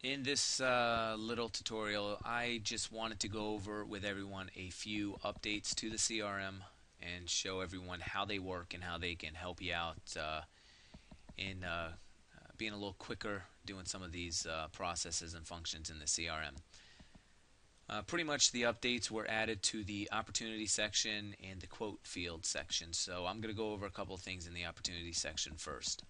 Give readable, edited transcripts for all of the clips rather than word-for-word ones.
In this little tutorial, I just wanted to go over with everyone a few updates to the CRM and show everyone how they work and how they can help you out in being a little quicker doing some of these processes and functions in the CRM. Pretty much the updates were added to the opportunity section and the quote field section. So I'm going to go over a couple of things in the opportunity section first.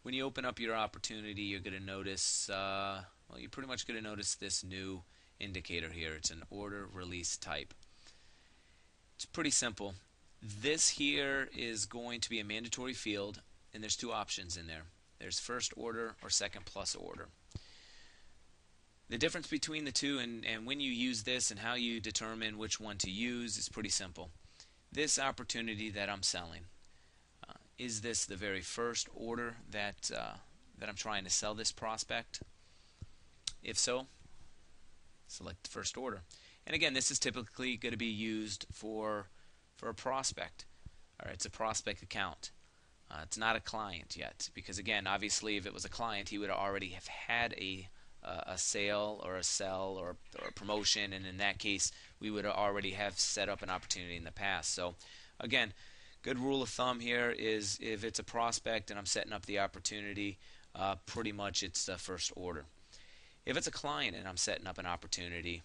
When you open up your opportunity, you're going to notice, well, you're pretty much going to notice this new indicator here. It's an order release type. It's pretty simple. This here is going to be a mandatory field, and there's two options in there. There's first order or second plus order. The difference between the two and when you use this and how you determine which one to use is pretty simple. This opportunity that I'm selling, is this the very first order that I'm trying to sell this prospect? If so, select the first order. And again, this is typically going to be used for a prospect. All right, it's a prospect account. It's not a client yet, because again, obviously, if it was a client, he would already have had a sale or a sell or a promotion, and in that case, we would already have set up an opportunity in the past. So, again, good rule of thumb here is if it's a prospect and I'm setting up the opportunity, pretty much it's the first order. If it's a client and I'm setting up an opportunity,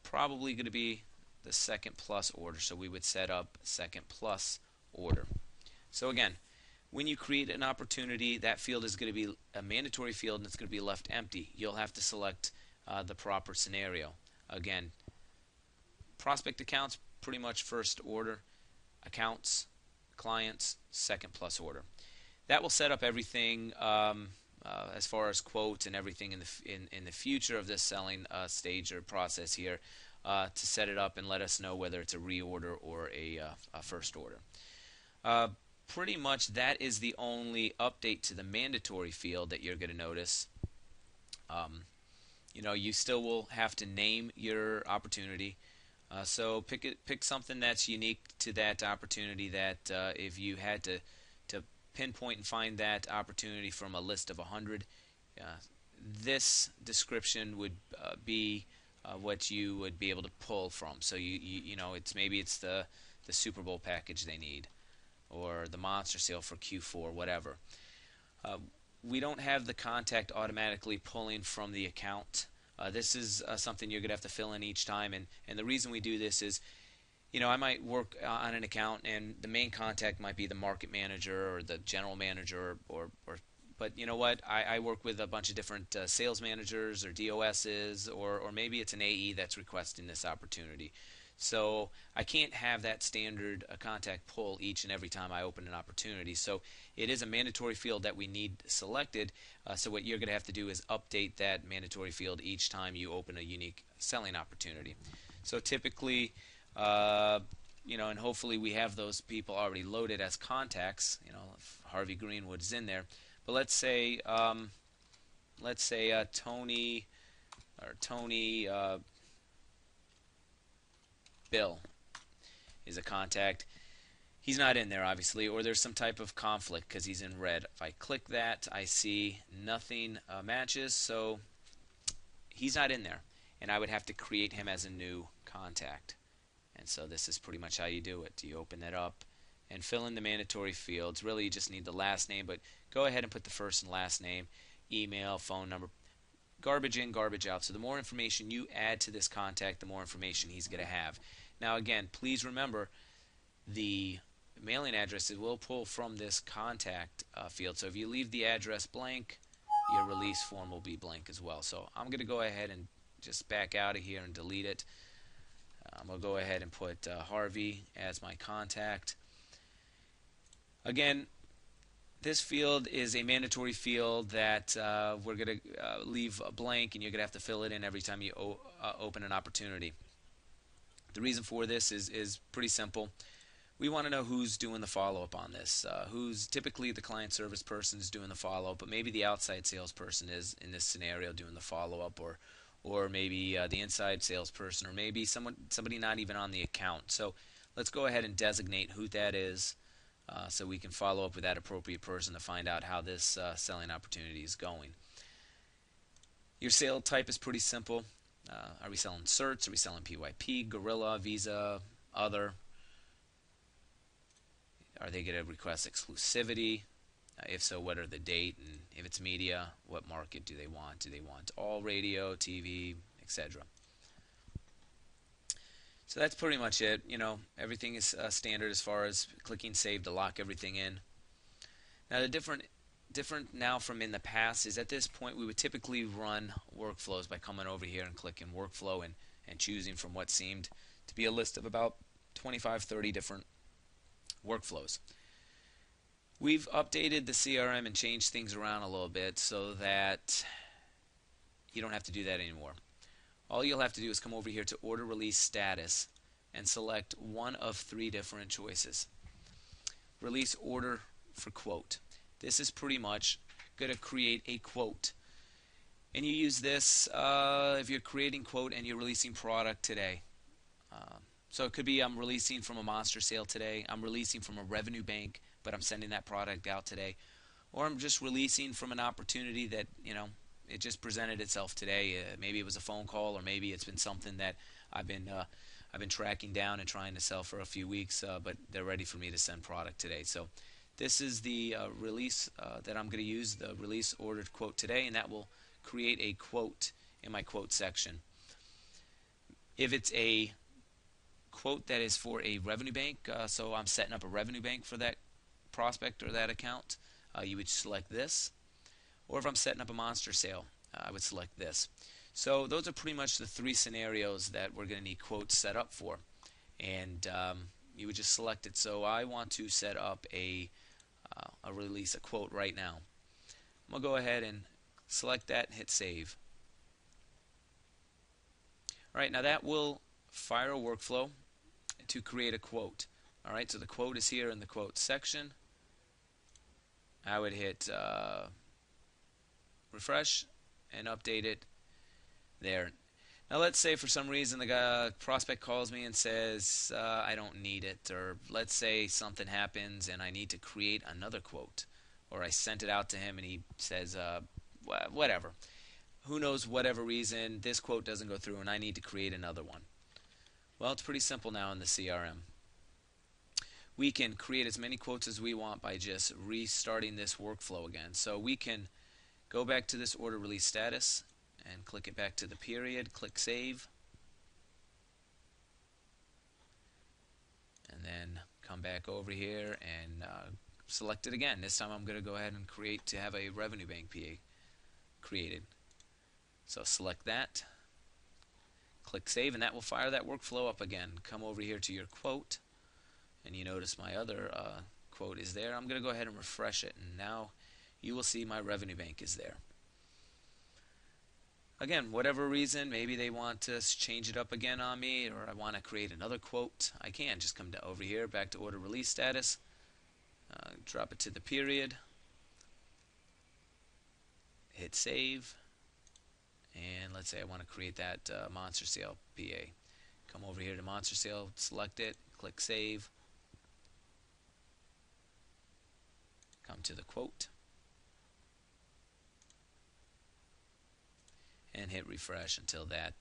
probably going to be the second plus order. So we would set up second plus order. So again, when you create an opportunity, that field is going to be a mandatory field and it's going to be left empty. You'll have to select the proper scenario. Again, prospect accounts, pretty much first order. Accounts, clients, second plus order. That will set up everything as far as quotes and everything in the future of this selling stage or process here to set it up and let us know whether it's a reorder or a first order. Pretty much that is the only update to the mandatory field that you're going to notice. You still will have to name your opportunity. So pick something that's unique to that opportunity that if you had to pinpoint and find that opportunity from a list of 100, this description would be what you would be able to pull from. So maybe it's the Super Bowl package they need, or the monster sale for Q4, whatever. We don't have the contact automatically pulling from the account. This is something you're going to have to fill in each time, and the reason we do this is, I might work on an account and the main contact might be the market manager or the general manager, but you know what? I work with a bunch of different sales managers or DOSs, or maybe it's an AE that's requesting this opportunity. So I can't have that standard contact pull each and every time I open an opportunity. So it is a mandatory field that we need selected. So what you're going to have to do is update that mandatory field each time you open a unique selling opportunity. So typically, and hopefully we have those people already loaded as contacts. If Harvey Greenwood's in there. But let's say Tony Bill is a contact. He's not in there, obviously, or there's some type of conflict because he's in red. If I click that, I see nothing matches, so he's not in there, and I would have to create him as a new contact. And so this is pretty much how you do it. You open that up and fill in the mandatory fields. Really, you just need the last name, but go ahead and put the first and last name, email, phone number. Garbage in, garbage out. So the more information you add to this contact, the more information he's going to have. Now again, please remember the mailing address will pull from this contact field. So if you leave the address blank, your release form will be blank as well. So I'm going to go ahead and just back out of here and delete it. I'm going to go ahead and put Harvey as my contact. Again, this field is a mandatory field that we're going to leave blank, and you're going to have to fill it in every time you open an opportunity. The reason for this is pretty simple. We want to know who's doing the follow-up on this. Who's typically the client service person is doing the follow-up, but maybe the outside salesperson is in this scenario doing the follow-up, or maybe the inside salesperson, or maybe somebody not even on the account. So let's go ahead and designate who that is. So we can follow up with that appropriate person to find out how this selling opportunity is going. Your sale type is pretty simple. Are we selling certs? Are we selling PYP, Gorilla, Visa, other? Are they going to request exclusivity? If so, what are the date? And if it's media, what market do they want? Do they want all radio, TV, etc.? So that's pretty much it. Everything is standard as far as clicking save to lock everything in. Now the different now from in the past is at this point we would typically run workflows by coming over here and clicking workflow and choosing from what seemed to be a list of about 25-30 different workflows. We've updated the CRM and changed things around a little bit so that you don't have to do that anymore. All you'll have to do is come over here to order release status and select one of 3 different choices. Release order for quote. This is pretty much going to create a quote. And you use this if you're creating quote and you're releasing product today. So it could be I'm releasing from a monster sale today. I'm releasing from a revenue bank, but I'm sending that product out today. Or I'm just releasing from an opportunity that, it just presented itself today. Maybe it was a phone call, or maybe it's been something that I've been tracking down and trying to sell for a few weeks, but they're ready for me to send product today. So this is the release that I'm going to use, the release ordered quote today, and that will create a quote in my quote section. If it's a quote that is for a revenue bank, so I'm setting up a revenue bank for that prospect or that account, you would select this. Or if I'm setting up a monster sale, I would select this. So those are pretty much the 3 scenarios that we're going to need quotes set up for. And you would just select it. So I want to set up a release, a quote right now. I'm going to go ahead and select that and hit save. Alright, now that will fire a workflow to create a quote. Alright, so the quote is here in the quote section. I would hit refresh and update it there. Now let's say for some reason the prospect calls me and says I don't need it, or let's say something happens and I need to create another quote, or I sent it out to him and he says whatever. Who knows, whatever reason, this quote doesn't go through and I need to create another one. Well, it's pretty simple now in the CRM. We can create as many quotes as we want by just restarting this workflow again. So we can go back to this order release status and click it back to the period, click save, and then come back over here and select it again. This time I'm going to go ahead and create to have a revenue bank PA created. So select that, click save, and that will fire that workflow up again. Come over here to your quote, and you notice my other quote is there. I'm going to go ahead and refresh it, and now you will see my revenue bank is there. Again, whatever reason, maybe they want to change it up again on me, or I want to create another quote, I can just come over here, back to order release status, drop it to the period, hit save, and let's say I want to create that monster sale PA. Come over here to monster sale, select it, click save, come to the quote, and hit refresh until that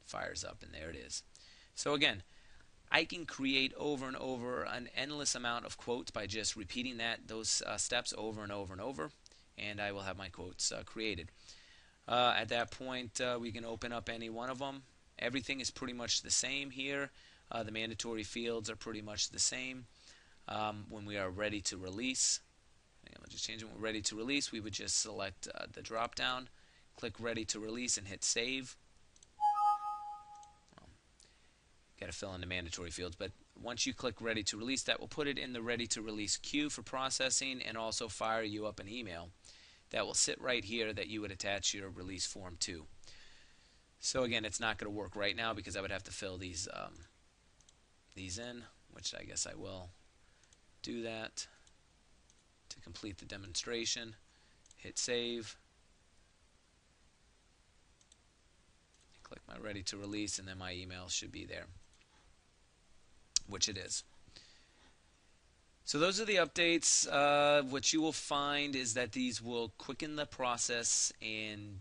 fires up, and there it is. So again, I can create over and over an endless amount of quotes by just repeating those steps over and over and over, and I will have my quotes created. At that point, we can open up any one of them. Everything is pretty much the same here. The mandatory fields are pretty much the same. When we are ready to release, I'll just change it. When we're ready to release, we would just select the drop down, click ready to release, and hit save. Got to fill in the mandatory fields, but once you click ready to release, that will put it in the ready to release queue for processing, and also fire you up an email that will sit right here that you would attach your release form to. So again, it's not going to work right now because I would have to fill these in, which I guess I will do that to complete the demonstration. Hit save, click my ready to release, and then my email should be there, which it is. So those are the updates. What you will find is that these will quicken the process and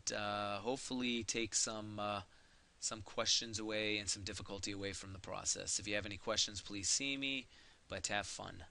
hopefully take some questions away and some difficulty away from the process. If you have any questions, please see me. But have fun.